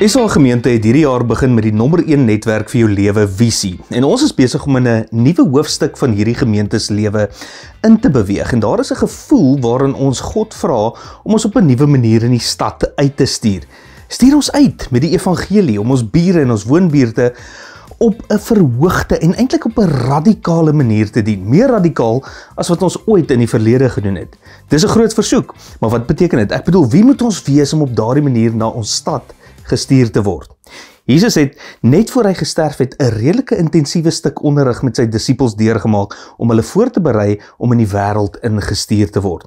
SA Gemeente het hierdie jaar begin met die nommer 1 netwerk vir jou lewe visie. En ons is besig om in 'n nuwe hoofstuk van hierdie gemeente se lewe in te beweeg. En daar is 'n gevoel waarin ons God vra om ons op 'n nuwe manier in die stad uit te stuur. Stuur ons uit met die evangelie om ons bure en ons woonbuurte op 'n verhoogde en eintlik op 'n radikale manier te dien. Meer radikaal as wat ons ooit in die verlede gedoen het. Dis 'n groot versoek, maar wat beteken dit? Ek bedoel, wie moet ons wees om op daardie manier na ons stad gestuur te word? Jesus het net voor hy gesterf het 'n redelike intensiewe stuk onderrig met sy disippels deurgemaak om hulle voor te berei om in die wêreld ingestuur te word.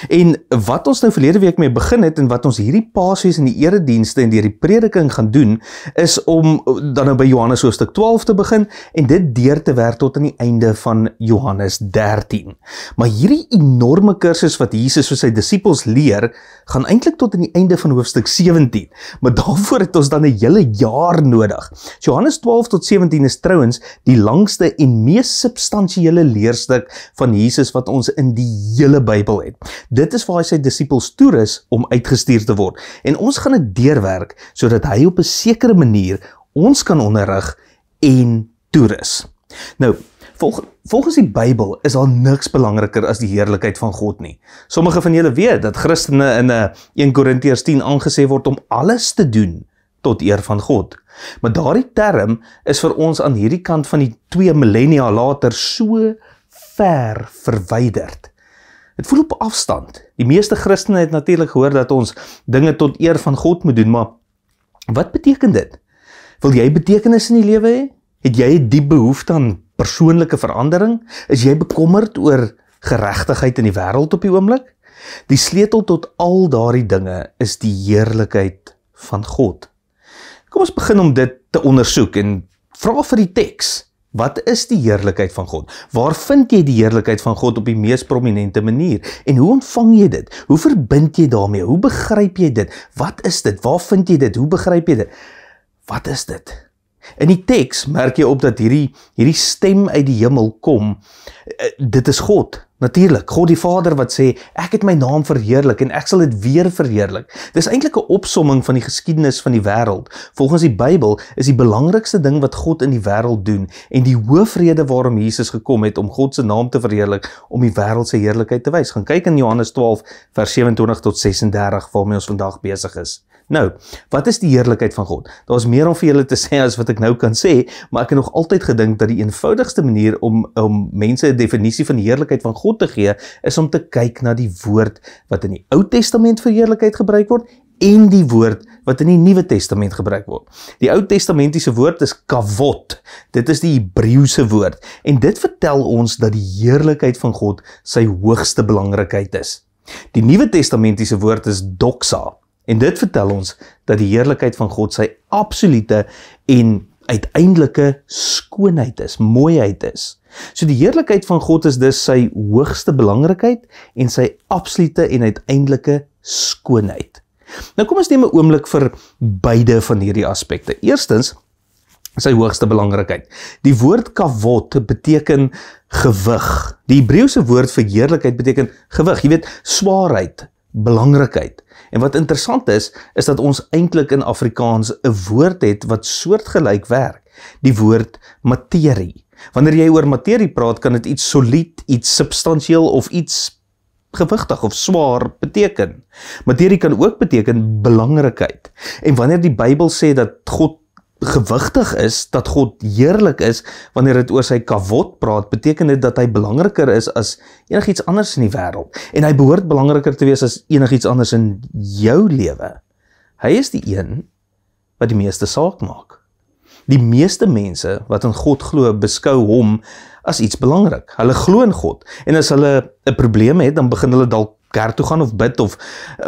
En wat ons nou verlede week mee begin het en wat ons hierdie Paasfees in die eredienste en deur die prediking gaan doen, is om dan nou by Johannes hoofstuk 12 te begin en dit deur te werk tot aan die einde van Johannes 13. Maar hierdie enorme kursus wat Jesus vir sy disippels leer, gaan eintlik tot aan die einde van hoofstuk 17. Maar daarvoor het ons dan 'n hele jaar nodig. So Johannes 12 tot 17 is trouens die langste en mees substansiële leerstuk van Jesus wat ons in die hele Bybel het. Dit is waar hy sy disippels toerus om uitgestuur te word. En ons gaan dit deurwerk sodat hy op 'n sekere manier ons kan onderrig en toerus. Nou, volgens die Bybel is al niks belangriker as die heerlikheid van God nie. Sommige van julle weet dat Christene in 1 Korintiërs 10 aangesê word om alles te doen tot eer van God. Maar daardie term is vir ons aan hierdie kant van die 2 millennia later so ver verwyderd. Het voel op afstand. Die meeste Christene het natuurlik gehoor dat ons dinge tot eer van God moet doen, maar wat beteken dit? Wil jy betekenis in die lewe hê? Het jy 'n diep behoefte aan persoonlike verandering? Is jy bekommerd oor geregtigheid in die wêreld op die oomblik? Die sleutel tot al daardie dinge is die heerlikheid van God. Kom ons begin om dit te ondersoek en vra vir die teks. Wat is die heerlikheid van God? Waar vind jy die heerlikheid van God op die mees prominente manier? En hoe ontvang jy dit? Hoe verbind jy daarmee? Hoe begryp jy dit? Wat is dit? Waar vind jy dit? Hoe begryp jy dit? Wat is dit? In die teks merk jy op dat hierdie stem uit die hemel kom. Dit is God. Natuurlik, God die Vader wat sê, ek het my naam verheerlik en ek sal dit weer verheerlik. Dis eintlik 'n opsomming van die geskiedenis van die wêreld. Volgens die Bybel is die belangrikste ding wat God in die wêreld doen en die hoofrede waarom Jesus gekom het om God se naam te verheerlik, om die wêreld se heerlikheid te wys. Gaan kyk in Johannes 12 vers 27 tot 36 waarmee ons vandag besig is. Nou, wat is die heerlikheid van God? Daar is meer om vir julle te sê as wat ek nou kan sê, maar ek het nog altyd gedink dat die eenvoudigste manier om mense 'n definisie van die heerlikheid van God te gee, is om te kyk na die woord wat in die Ou Testament vir heerlikheid gebruik word en die woord wat in die Nuwe Testament gebruik word. Die Ou Testamentiese woord is kavod. Dit is die Hebreëse woord en dit vertel ons dat die heerlikheid van God sy hoogste belangrikheid is. Die Nuwe Testamentiese woord is doxa. En dit vertel ons dat die heerlikheid van God sy absolute en uiteindelike skoonheid is, mooiheid is. So die heerlikheid van God is dus sy hoogste belangrikheid en sy absolute en uiteindelike skoonheid. Nou kom ons neem 'n oomblik vir beide van hierdie aspekte. Eerstens, sy hoogste belangrikheid. Die woord kavod beteken gewig. Die Hebreëse woord vir heerlikheid beteken gewig. Jy weet, swaarheid, belangrikheid. En wat interessant is dat ons eintlik in Afrikaans 'n woord het wat soortgelyk werk. Die woord materie. Wanneer jy oor materie praat, kan dit iets solied, iets substansieel of iets gewigtig of swaar beteken. Materie kan ook beteken belangrikheid. En wanneer die Bybel sê dat God gewigtig is, dat God heerlik is, wanneer dit oor sy kavod praat, beteken dit dat hy belangriker is as enigiets anders in die wêreld. En hy behoort belangriker te wees as enigiets anders in jou lewe. Hy is die een wat die meeste saak maak. Die meeste mense wat in God glo, beskou hom as iets belangrik. Hulle glo in God. En as hulle 'n probleem het, dan begin hulle dalk kerk toe gaan of bid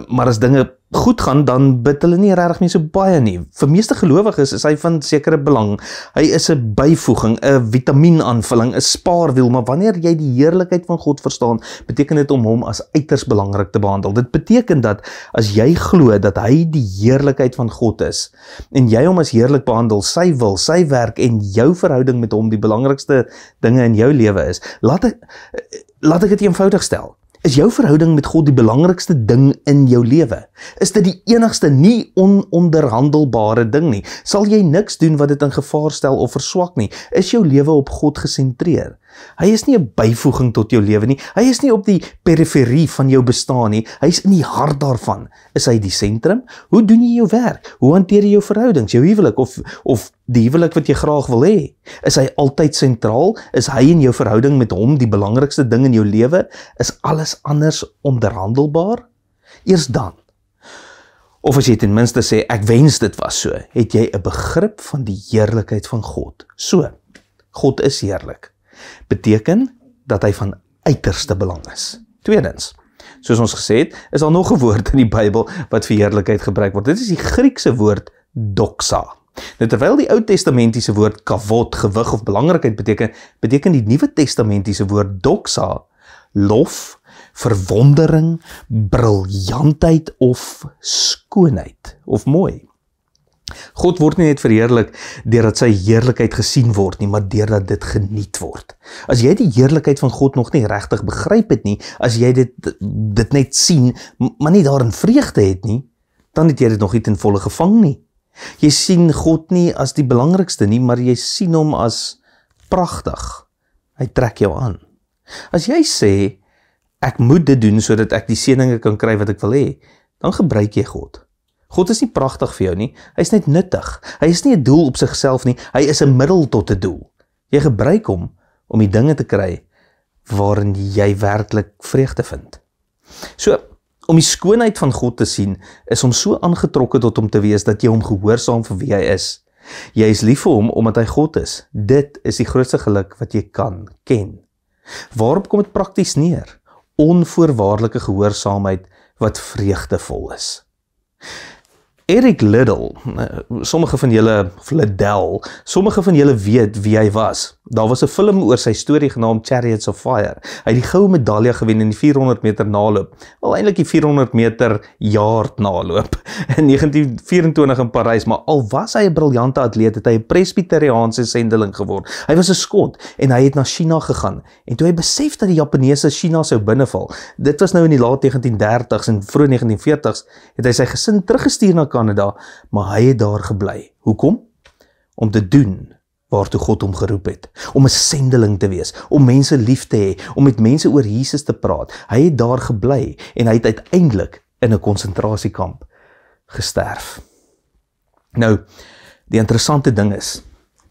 maar as dinge goed gaan, dan bid hulle nie regtig meer so baie nie. Vir meeste gelowiges is hy van sekere belang. Hy is 'n byvoeging, 'n vitamienaanvulling, 'n spaarwiel, maar wanneer jy die heerlikheid van God verstaan, beteken dit om hom as uiters belangrik te behandel. Dit beteken dat as jy glo dat hy die heerlikheid van God is en jy hom as heerlik behandel, sy wil, sy werk en jou verhouding met hom die belangrikste dinge in jou lewe is, laat ek dit eenvoudig stel. Is jou verhouding met God die belangrikste ding in jou lewe? Is dit die enigste, nie ononderhandelbare ding nie? Sal jy niks doen wat dit in gevaar stel of verswak nie? Is jou lewe op God gesentreer? Hy is nie 'n byvoeging tot jou lewe nie. Hy is nie op die periferie van jou bestaan nie. Hy is in die hart daarvan. Is hy die sentrum? Hoe doen jy jou werk? Hoe hanteer jy jou verhoudings, jou huwelik of die huwelik wat jy graag wil hê? Is hy altyd sentraal? Is hy in jou verhouding met hom die belangrikste ding in jou lewe? Is alles anders onderhandelbaar? Eers dan. Of as jy ten minste sê, ek wens dit was so, het jy 'n begrip van die heerlikheid van God. So, God is heerlik. Beteken dat hy van uiterste belang is. Tweedens, soos ons gesê het, is daar nog 'n woord in die Bybel wat vir heerlikheid gebruik word. Dit is die Griekse woord doxa. Nou, terwyl die Ou Testamentiese woord kavod, gewig of belangrikheid beteken die Nuwe Testamentiese woord doxa, lof, verwondering, briljantheid of skoonheid of mooi. God word nie net verheerlik deurdat sy heerlikheid gesien word nie, maar deurdat dit geniet word. As jy die heerlikheid van God nog nie regtig begryp het nie, as jy dit net sien, maar nie daarin vreugde het nie, dan het jy dit nog nie ten volle gevang nie. Jy sien God nie as die belangrikste nie, maar jy sien hom as pragtig. Hy trek jou aan. As jy sê, ek moet dit doen sodat ek die seëninge kan kry wat ek wil hê, dan gebruik jy God. God is nie pragtig vir jou nie, hy is net nuttig. Hy is nie 'n doel op sigself nie, hy is 'n middel tot 'n doel. Jy gebruik hom om die dinge te kry waarin jy werklik vreugde vind. So, om die skoonheid van God te sien, is om so aangetrokke tot hom te wees dat jy hom gehoorsaam vir wie hy is. Jy is lief vir hom omdat hy God is. Dit is die grootste geluk wat jy kan ken. Waarop kom dit prakties neer? Onvoorwaardelike gehoorsaamheid wat vreugdevol is. Eric Liddell, sommige van julle weet wie hy was. Daar was 'n film oor sy storie genaamd Chariots of Fire. Hy het die goue medalje gewen in die 400 meter naloop. Wel eintlik die 400 meter yard naloop in 1924 in Parys, maar al was hy 'n briljante atleet, het hy 'n presbyteriaanse sendeling geword. Hy was 'n Skot en hy het na China gegaan. En toe hy besef dat die Japaneese China sou binneval, dit was nou in die laat 1930s en vroeg 1940s, het hy sy gesin teruggestuur na Kanada, maar hy het daar gebly. Hoekom? Om te doen waartoe God hom geroep het, om 'n sendeling te wees, om mense lief te hê, om met mense oor Jesus te praat. Hy het daar gebly en hy het uiteindelik in 'n konsentrasiekamp gesterf. Nou, die interessante ding is,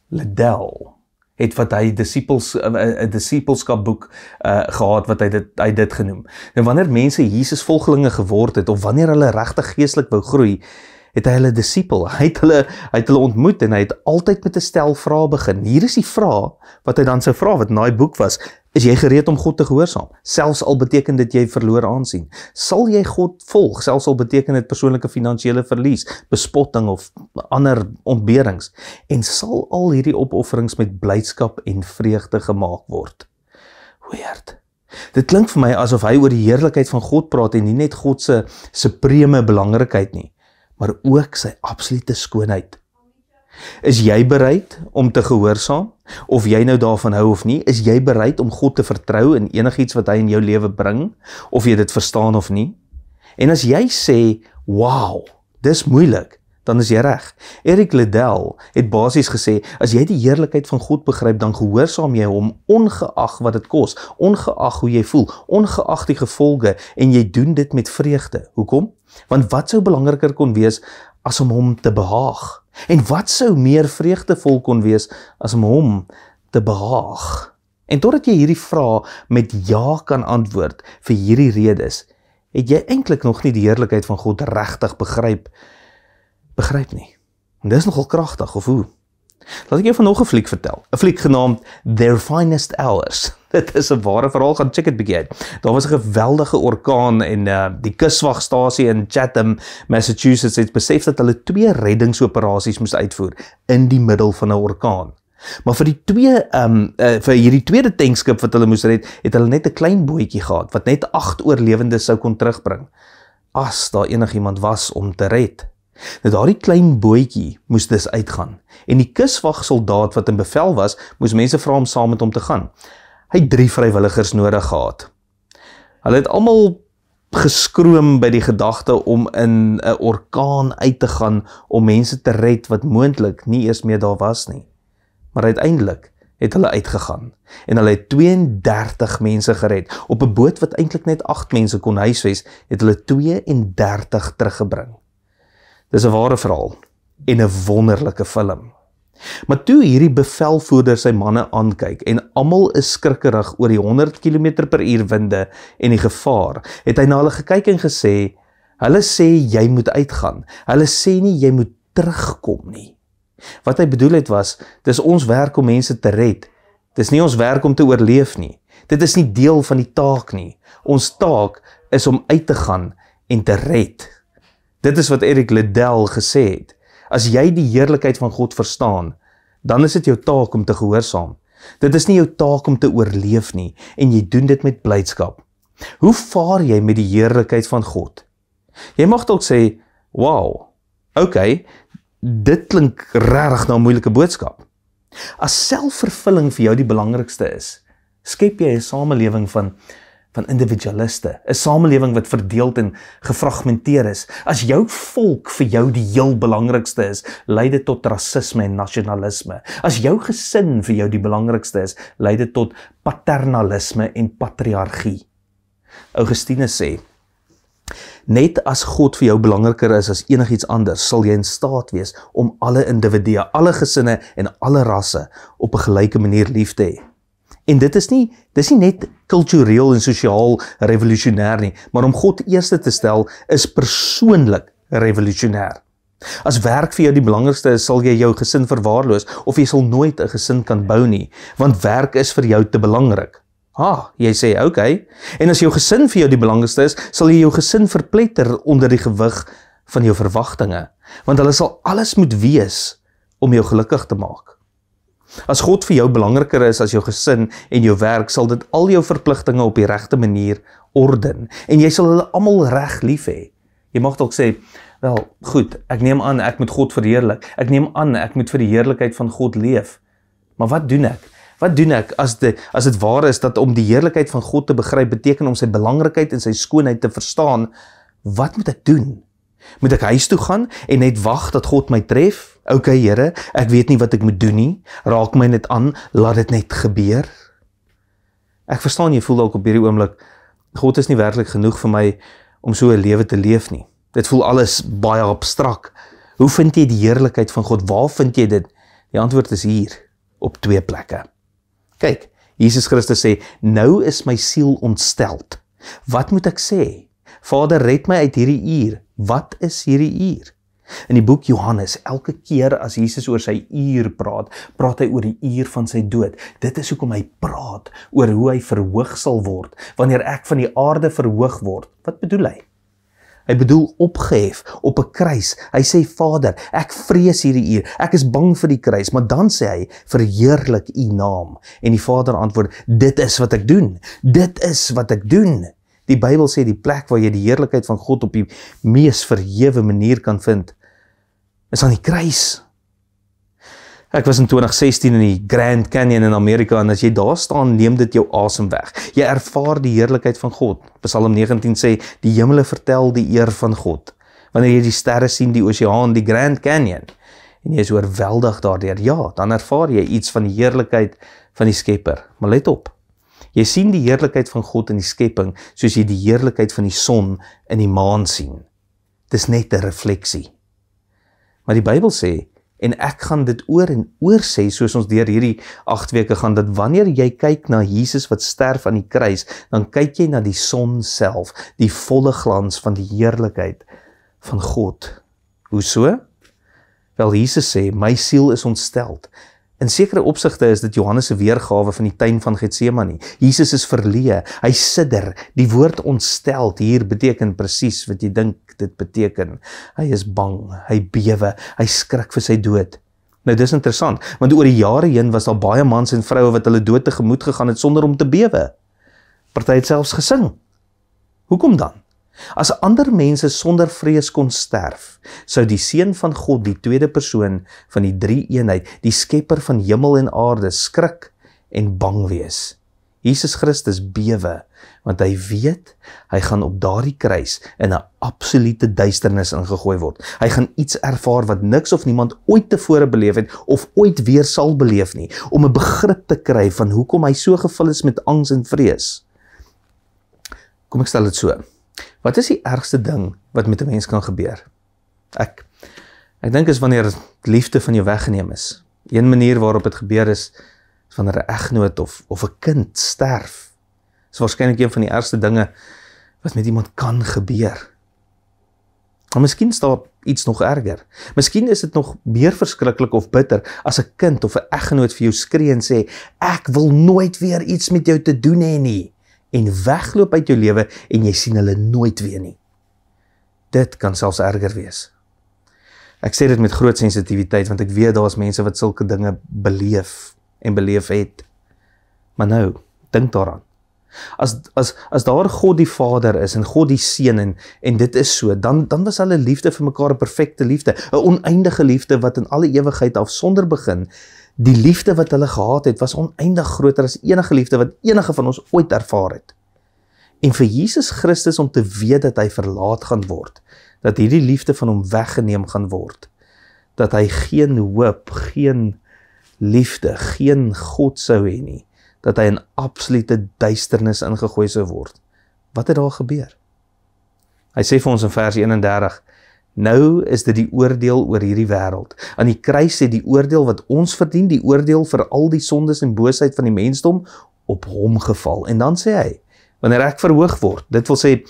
Liddell het wat hy 'n disipelskapboek gehad wat hy dit genoem. En wanneer mense Jesus volgelinge geword het, of wanneer hulle regtig geestelik wou groei, het hy hulle disipel, hy het hulle ontmoet en hy het altyd met 'n stel vrae begin. Hier is die vraag wat hy dan sou vra, wat in daai boek was: is jy gereed om God te gehoorsaam? Selfs al beteken dit jy verloor aansien. Sal jy God volg, selfs al beteken dit persoonlike finansiële verlies, bespotting of ander ontberings? En sal al hierdie opofferings met blydskap en vreugde gemaak word? Weird. Dit klink vir my asof hy oor die heerlikheid van God praat en nie net God se supreme belangrikheid nie, maar ook sy absolute skoonheid. Is jy bereid om te gehoorsaam? Of jy nou daarvan hou of nie? Is jy bereid om God te vertrou in enigiets wat hy in jou lewe bring? Of jy dit verstaan of nie? En as jy sê, wow, dis moeilik, dan is jy reg. Eric Liddell het basies gesê, as jy die heerlikheid van God begryp, dan gehoorsaam jy hom ongeag wat dit kos, ongeag hoe jy voel, ongeag die gevolge, en jy doen dit met vreugde. Hoekom? Want wat sou belangriker kon wees as om hom te behaag? En wat sou meer vreugdevol kon wees as om hom te behaag? En totdat jy hierdie vraag met ja kan antwoord vir hierdie redes, het jy eintlik nog nie die heerlikheid van God regtig begryp nie. En dis nogal kragtig, of hoe? Laat ek jou van nog 'n fliek vertel. 'n Fliek genaamd Their Finest Hours. Dit is 'n ware verhaal, gaan check dit bietjie uit. Daar was 'n geweldige orkaan en die kuswagstasie in Chatham, Massachusetts het besef dat hulle 2 reddingsoperasies moes uitvoer in die middel van 'n orkaan. Maar vir hierdie tweede tankskip wat hulle moes red, het hulle net 'n klein bootjie gehad wat net 8 oorlewendes sou kon terugbring, as daar enigiemand was om te red. Nou daardie klein bootjie moes dus uitgaan en die kuswagsoldaat wat in bevel was, moes mense vra om saam met hom te gaan. Hy het 3 vrywilligers nodig gehad. Hulle het almal geskroom by die gedagte om in 'n orkaan uit te gaan om mense te red wat moontlik nie eers meer daar was nie. Maar uiteindelik het hulle uitgegaan en hulle het 32 mense gered. Op 'n boot wat eintlik net 8 mense kon huisves, het hulle 32 teruggebring. Dis 'n ware verhaal en 'n wonderlike film. Maar toe hierdie bevelvoerder sy manne aankyk en almal is skrikkerig oor die 100 km/h winde en die gevaar, het hy na hulle gekyk en gesê, hulle sê jy moet uitgaan, hulle sê nie jy moet terugkom nie. Wat hy bedoel het was, dis ons werk om mense te red, dis nie ons werk om te oorleef nie, dit is nie deel van die taak nie, ons taak is om uit te gaan en te red. Dit is wat Eric Liddell gesê het. As jy die heerlikheid van God verstaan, dan is dit jou taak om te gehoorsaam. Dit is nie jou taak om te oorleef nie, en jy doen dit met blydskap. Hoe vaar jy met die heerlikheid van God? Jy mag dalk sê, wow, okay, dit klink regtig na 'n moeilike boodskap. As selfvervulling vir jou die belangrikste is, skep jy 'n samelewing van individualiste, 'n samelewing wat verdeeld en gefragmenteer is. As jou volk vir jou die heel belangrikste is, lei dit tot rasisme en nasionalisme. As jou gesin vir jou die belangrikste is, lei dit tot paternalisme en patriargie. Augustinus sê, net as God vir jou belangriker is as enigiets anders, sal jy in staat wees om alle individue, alle gesinne en alle rasse op 'n gelyke manier lief te hê. En dis nie net kultureel en sosiaal revolusionêr nie, maar om God eerste te stel is persoonlik revolusionêr. As werk vir jou die belangrikste is, sal jy jou gesin verwaarloos of jy sal nooit 'n gesin kan bou nie, want werk is vir jou te belangrik. Jy sê, okay, en as jou gesin vir jou die belangrikste is, sal jy jou gesin verpletter onder die gewig van jou verwagtinge, want hulle sal alles moet wees om jou gelukkig te maak. As God vir jou belangriker is as jou gesin en jou werk, sal dit al jou verpligtinge op die regte manier orden, en jy sal hulle almal reg lief hê. Jy mag dalk sê, wel, goed, ek neem aan ek moet God verheerlik, ek neem aan ek moet vir die heerlikheid van God leef, maar wat doen ek? Wat doen ek as dit waar is dat om die heerlikheid van God te begryp beteken om sy belangrikheid en sy skoonheid te verstaan? Wat moet ek doen? Moet ek huis toe gaan en net wag dat God my tref? Okay, Here, ek weet nie wat ek moet doen nie. Raak my net aan, laat dit net gebeur. Ek verstaan jy voel dalk op hierdie oomblik, God is nie werklik genoeg vir my om so 'n lewe te leef nie. Dit voel alles baie abstrak. Hoe vind jy die heerlikheid van God? Waar vind jy dit? Die antwoord is hier, op 2 plekke. Kyk, Jesus Christus sê, nou is my siel ontsteld. Wat moet ek sê? Vader, red my uit hierdie uur. Wat is hierdie uur? In die boek Johannes, elke keer as Jesus oor sy uur praat hy oor die uur van sy dood. Dit is hoekom hy praat oor hoe hy verhoog sal word, wanneer ek van die aarde verhoog word. Wat bedoel hy? Hy bedoel opgehef op 'n kruis. Hy sê, Vader, ek vrees hierdie uur, ek is bang vir die kruis, maar dan sê hy, verheerlik u naam. En die Vader antwoord, dit is wat ek doen. Dit is wat ek doen. Die Bybel sê die plek waar jy die heerlikheid van God op die mees verhewe manier kan vind, is aan die kruis. Ek was in 2016 in die Grand Canyon in Amerika, en as jy daar staan, neem dit jou asem weg. Jy ervaar die heerlikheid van God. Psalm 19 sê, die hemele vertel die eer van God. Wanneer jy die sterre sien, die oseaan, die Grand Canyon, en jy is oorweldig daardeur, ja, dan ervaar jy iets van die heerlikheid van die Skepper. Maar let op, jy sien die heerlikheid van God in die skepping, soos jy die heerlikheid van die son in die maan sien. Dis net 'n refleksie. Maar die Bybel sê, en ek gaan dit oor en oor sê, soos ons deur hierdie 8 weke gaan, dat wanneer jy kyk na Jesus wat sterf aan die kruis, dan kyk jy na die son self, die volle glans van die heerlikheid van God. Hoe so? Wel, Jesus sê, my siel is ontsteld. In sekere opsigte is dit Johannes se weergawe van die tuin van Getsemane. Jesus is verleë, hy sidder. Die woord ontsteld hier beteken presies wat jy dink dit beteken. Hy is bang, hy bewe, hy skrik vir sy dood. Nou dis interessant, want oor die jare heen was daar baie mans en vroue wat hulle dood tegemoet gegaan het sonder om te bewe. Party het selfs gesing. Hoekom dan? As ander mense sonder vrees kon sterf, sou die Seun van God, die tweede persoon van die drie eenheid, die skepper van hemel en aarde, skrik en bang wees. Jesus Christus bewe, want hy weet, hy gaan op daardie kruis in 'n absolute duisternis ingegooi word. Hy gaan iets ervaar wat niks of niemand ooit tevore beleef het, of ooit weer sal beleef nie, om 'n begrip te kry van hoekom hy so gevul is met angs en vrees. Kom ek stel dit so. Wat is die ergste ding wat met 'n mens kan gebeur? Ek dink is wanneer liefde van jou weggeneem is. Een manier waarop dit gebeur is wanneer 'n egnoot of 'n kind sterf. Dit is waarskynlik een van die ergste dinge wat met iemand kan gebeur. Maar miskien is daar iets nog erger. Miskien is dit nog meer verskriklik of bitter as 'n kind of 'n egnoot vir jou skree en sê, ek wil nooit weer iets met jou te doen hê nie, en wegloop uit jou lewe en jy sien hulle nooit weer nie. Dit kan selfs erger wees. Ek sê dit met groot sensitiwiteit, want ek weet daar is mense wat sulke dinge beleef en beleef het. Maar nou, dink daaraan. As daar God die Vader is en God die Seun en dit is so, dan was hulle liefde vir mekaar 'n perfekte liefde, 'n oneindige liefde wat in alle ewigheid af sonder begin. Die liefde wat hulle gehad het, was oneindig groter as enige liefde wat enige van ons ooit ervaar het. En vir Jesus Christus om te weet dat hy verlaat gaan word, dat hierdie liefde van hom weggeneem gaan word, dat hy geen hoop, geen liefde, geen God sou hê nie, dat hy in absolute duisternis ingegooi sou word. Wat het daar gebeur? Hy sê vir ons in vers 31, nou is dit die oordeel oor hierdie wêreld. Aan die kruis het die oordeel wat ons verdien, die oordeel vir al die sondes en boosheid van die mensdom, op hom geval. En dan sê hy, wanneer ek verhoog word, dit wil sê,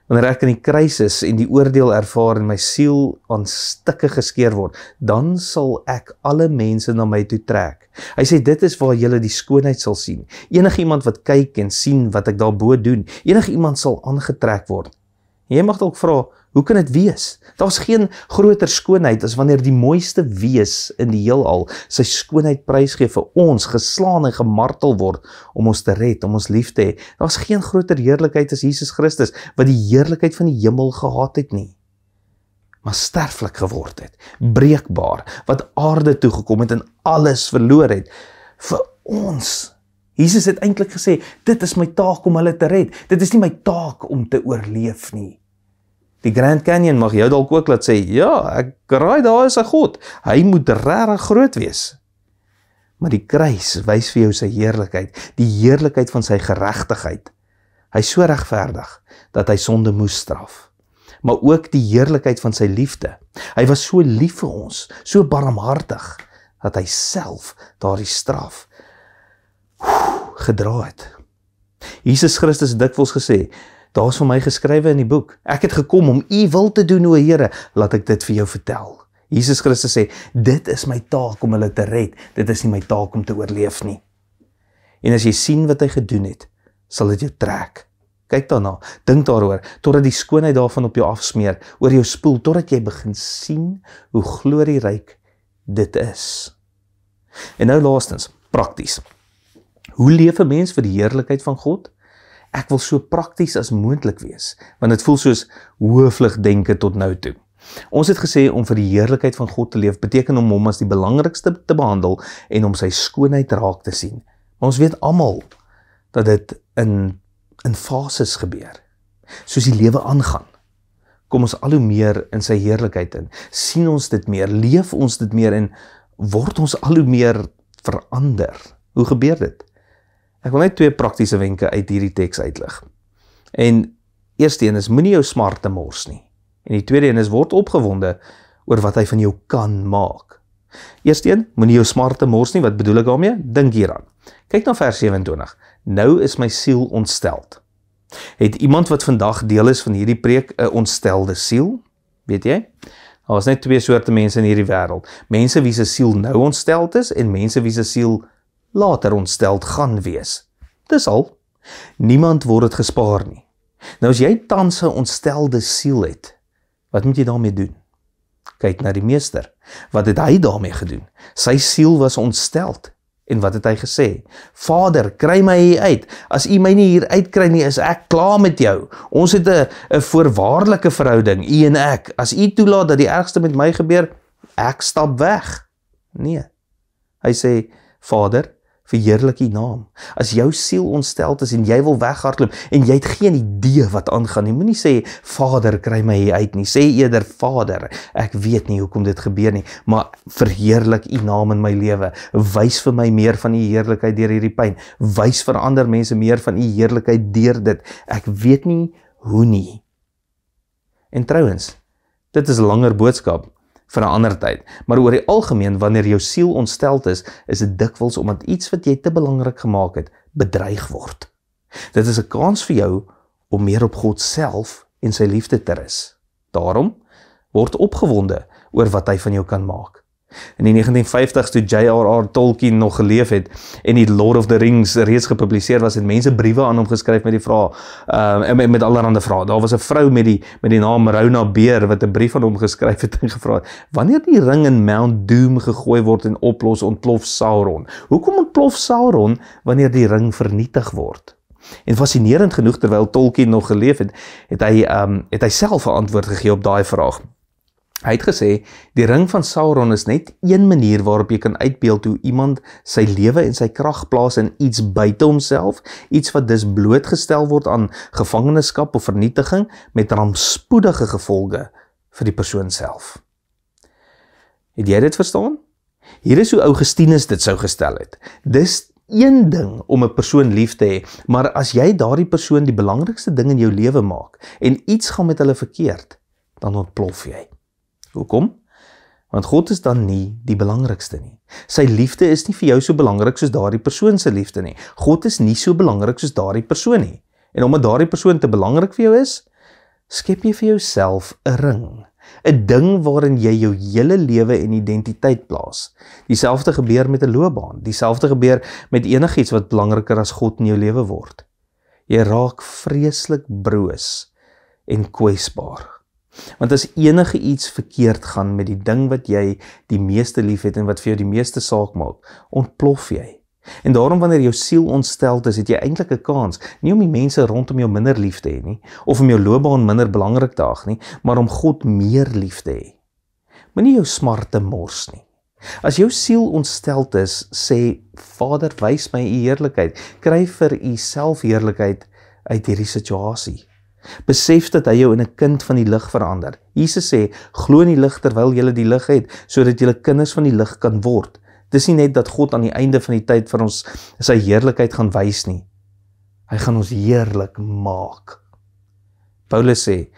wanneer ek in die kruis is en die oordeel ervaar en my siel aan stukke geskeur word, dan sal ek alle mense na my toe trek. Hy sê, dit is waar julle die skoonheid sal sien. Enige iemand wat kyk en sien wat ek daarbo doen, enige iemand sal aangetrek word. En jy mag dalk vra, hoe kan dit wees? Daar's geen groter skoonheid as wanneer die mooiste wees in die heelal sy skoonheid prysgee vir ons, geslaan en gemartel word om ons te red, om ons lief te hê. Daar's geen groter heerlikheid as Jesus Christus, wat die heerlikheid van die hemel gehad het nie, maar sterflik geword het, breekbaar, wat aarde toegekom het en alles verloor het, vir ons. Jesus het eintlik gesê, dit is my taak om hulle te red, dit is nie my taak om te oorleef nie. Die Grand Canyon mag jou dalk ook laat sê, ja, ek raai daar is 'n God, hy moet regtig groot wees. Maar die kruis wys vir jou sy heerlikheid, die heerlikheid van sy geregtigheid. Hy is so regverdig, dat hy sonde moes straf. Maar ook die heerlikheid van sy liefde. Hy was so lief vir ons, so barmhartig, dat hy self daardie straf gedra het. Jesus Christus het dikwels gesê, daar is vir my geskrywe in die boek, ek het gekom om u wil te doen, o Here, laat ek dit vir jou vertel. Jesus Christus sê, dit is my taak om hulle te red, dit is nie my taak om te oorleef nie. En as jy sien wat hy gedoen het, sal dit jou trek. Kyk daarna, dink daaroor, totdat die skoonheid daarvan op jou afsmeer, oor jou spoel, totdat jy begin sien hoe glorieryk dit is. En nou laastens, prakties. Hoe leef 'n mens vir die heerlikheid van God? Ek wil so prakties as moontlik wees, want dit voel soos hooflig denke tot nou toe. Ons het gesê om vir die heerlikheid van God te leef, beteken om hom as die belangrikste te behandel en om sy skoonheid raak te sien. Maar ons weet almal dat dit in fases gebeur. Soos die lewe aangaan, kom ons al hoe meer in sy heerlikheid in. Sien ons dit meer, leef ons dit meer en word ons al hoe meer verander. Hoe gebeur dit? Ek wil net 2 praktiese wenke uit hierdie teks uitlig. En eerste een is, moenie jou smarte mors nie. En die tweede een is, word opgewonde oor wat hy van jou kan maak. Eerste een, moenie jou smarte mors nie, wat bedoel ek daarmee? Dink hieraan. Kyk na vers 27. Nou is my siel ontsteld. Het iemand wat vandag deel is van hierdie preek 'n ontstelde siel? Weet jy? Daar is net 2 soorte mense in hierdie wêreld. Mense wie se siel nou ontsteld is en mense wie se siel later ontsteld gaan wees. Dis al. Niemand word dit gespaar nie. Nou as jy tans 'n ontstelde siel het, wat moet jy daarmee doen? Kyk na die meester. Wat het hy daarmee gedoen? Sy siel was ontsteld. En wat het hy gesê? Vader, kry my hier uit. As u my nie hier uitkry nie, is ek klaar met jou. Ons het 'n voorwaardelike verhouding, u en ek. As u toelaat dat die ergste met my gebeur, ek stap weg. Nee. Hy sê, Vader, verheerlik U naam. As jou siel ontsteld is en jy wil weghardloop en jy het geen idee wat aangaan nie, moenie sê, Vader, kry my hier uit nie. Sê eerder, Vader, ek weet nie hoekom dit gebeur nie, maar verheerlik U naam in my lewe. Wys vir my meer van U heerlikheid deur hierdie pyn. Wys vir ander mense meer van U heerlikheid deur dit. Ek weet nie hoe nie. En trouwens, dit is 'n langer boodskap vir 'n ander tyd, maar oor die algemeen, wanneer jou siel ontsteld is dit dikwels omdat iets wat jy te belangrik gemaak het, bedreig word. Dit is 'n kans vir jou om meer op God self en sy liefde te rus. Daarom, word opgewonde oor wat hy van jou kan maak. In die 1950s, toe J.R.R. Tolkien nog geleef het en die Lord of the Rings reeds gepubliseer was, het mense briewe aan hom geskryf met die vrae, met allerhande vrae. Daar was 'n vrou met die naam Rona Beer wat 'n brief aan hom geskryf het en gevra het, wanneer die ring in Mount Doom gegooi word en ontplof Sauron. Hoekom ontplof Sauron wanneer die ring vernietig word? En fascinerend genoeg, terwyl Tolkien nog geleef het, het hy self 'n antwoord gegee op daai vraag. Hy het gesê, die ring van Sauron is net een manier waarop jy kan uitbeeld hoe iemand sy lewe en sy krag plaas in iets buite homself, iets wat dus blootgestel word aan gevangenskap of vernietiging met rampspoedige gevolge vir die persoon self. Het jy dit verstaan? Hier is hoe Augustinus dit sou gestel het. Dis een ding om 'n persoon lief te hê, maar as jy daardie persoon die belangrikste ding in jou lewe maak en iets gaan met hulle verkeerd, dan ontplof jy. Hoekom? Want God is dan nie die belangrikste nie. Sy liefde is nie vir jou so belangrik soos daardie persoon se liefde nie. God is nie so belangrik soos daardie persoon nie. En omdat daardie persoon te belangrik vir jou is, skep jy vir jouself 'n ring. 'n Ding waarin jy jou hele lewe en identiteit plaas. Dieselfde gebeur met 'n loopbaan. Dieselfde gebeur met enigiets wat belangriker as God in jou lewe word. Jy raak vreeslik broos en kwesbaar. Want as enige iets verkeerd gaan met die ding wat jy die meeste lief het en wat vir jou die meeste saak maak, ontplof jy. En daarom wanneer jou siel ontsteld is, het jy eintlik 'n kans, nie om die mense rondom jou minder lief te hê nie, of om jou loopbaan minder belangrik te ag nie, maar om God meer lief te hê. Moenie jou smarte mors nie. As jou siel ontsteld is, sê, Vader, wys my U heerlikheid, kry vir U selfheerlikheid uit hierdie situasie. Besef dat hy jou in 'n kind van die lig verander. Jesus sê, glo in die lig terwyl jy die lig het, sodat jy kinders van die lig kan word. Dis nie net dat God aan die einde van die tyd vir ons sy heerlikheid gaan wys nie. Hy gaan ons heerlik maak. Paulus sê,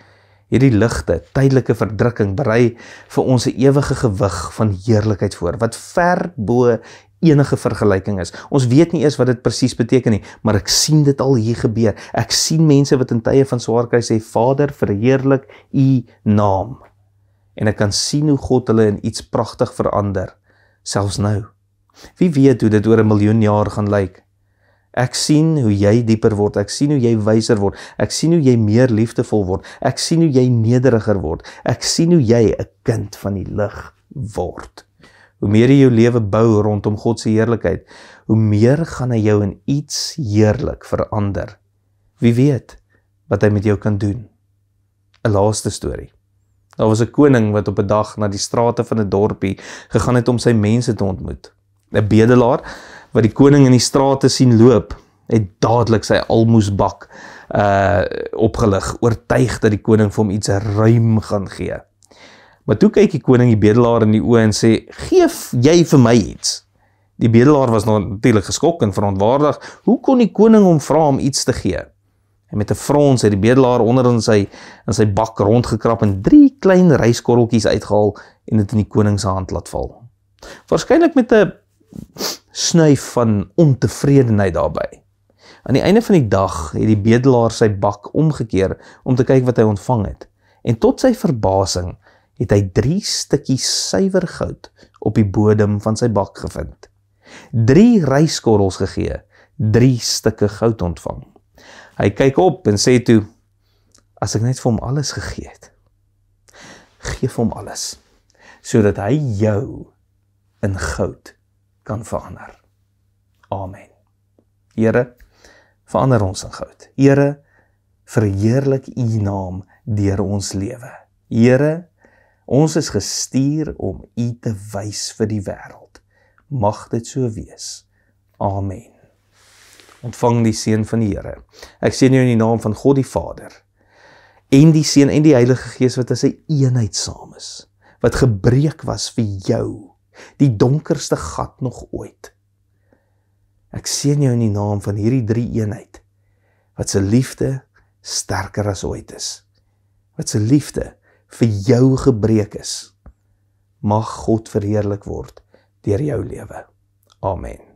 hierdie ligte, tydelike verdrukking berei vir ons 'n ewige gewig van heerlikheid voor, wat ver bo enige vergelyking is. Ons weet nie eers wat dit presies beteken nie, maar ek sien dit al hier gebeur. Ek sien mense wat in tye van swaar kry sê, Vader, verheerlik U naam. En ek kan sien hoe God hulle in iets pragtig verander, selfs nou. Wie weet hoe dit oor 1 miljoen jaar gaan lyk? Ek sien hoe jy dieper word, ek sien hoe jy wyser word, ek sien hoe jy meer liefdevol word, ek sien hoe jy nederiger word, ek sien hoe jy 'n kind van die lig word. Hoe meer jy jou lewe bou rondom God se heerlikheid, hoe meer gaan hy jou in iets heerlik verander. Wie weet wat hy met jou kan doen. 'n Laaste storie. Daar was 'n koning wat op 'n dag na die strate van 'n dorpie gegaan het om sy mense te ontmoet. 'n Bedelaar wat die koning in die strate sien loop, het dadelik sy almoesbak opgelig, oortuig dat die koning vir hom iets ruim gaan gee. Maar toe kyk die koning die bedelaar in die oë en sê, geef jy vir my iets? Die bedelaar was natuurlik geskok en verontwaardig. Hoe kon die koning hom vra om iets te gee? En met 'n frons het die bedelaar onder in sy bak rondgekrap en 3 klein ryskorreltjies uitgehaal en dit in die koning se hand laat val. Waarskynlik met 'n snuif van ontevredenheid daarbey. Aan die einde van die dag het die bedelaar sy bak omgekeer om te kyk wat hy ontvang het. En tot sy verbasing het hy 3 stukkies suiwer goud op die bodem van sy bak gevind. 3 ryskorrels gegee, 3 stukke goud ontvang. Hy kyk op en sê toe, as ek net vir hom alles gegee het, geef hom alles, sodat hy jou in goud kan verander. Amen. Here, verander ons in goud. Here, verheerlik U naam deur ons lewe. Here, ons is gestuur om U te wys vir die wêreld. Mag dit so wees. Amen. Ontvang die seën van die Here. Ek seën jou in die naam van God die Vader, en die Seun en die Heilige Gees wat as 'n eenheid saam is, wat gebreek was vir jou, die donkerste gat nog ooit. Ek seën jou in die naam van hierdie drie eenheid, wat se liefde sterker as ooit is, wat se liefde vir jou gebreek is. Mag God verheerlik word deur jou lewe. Amen.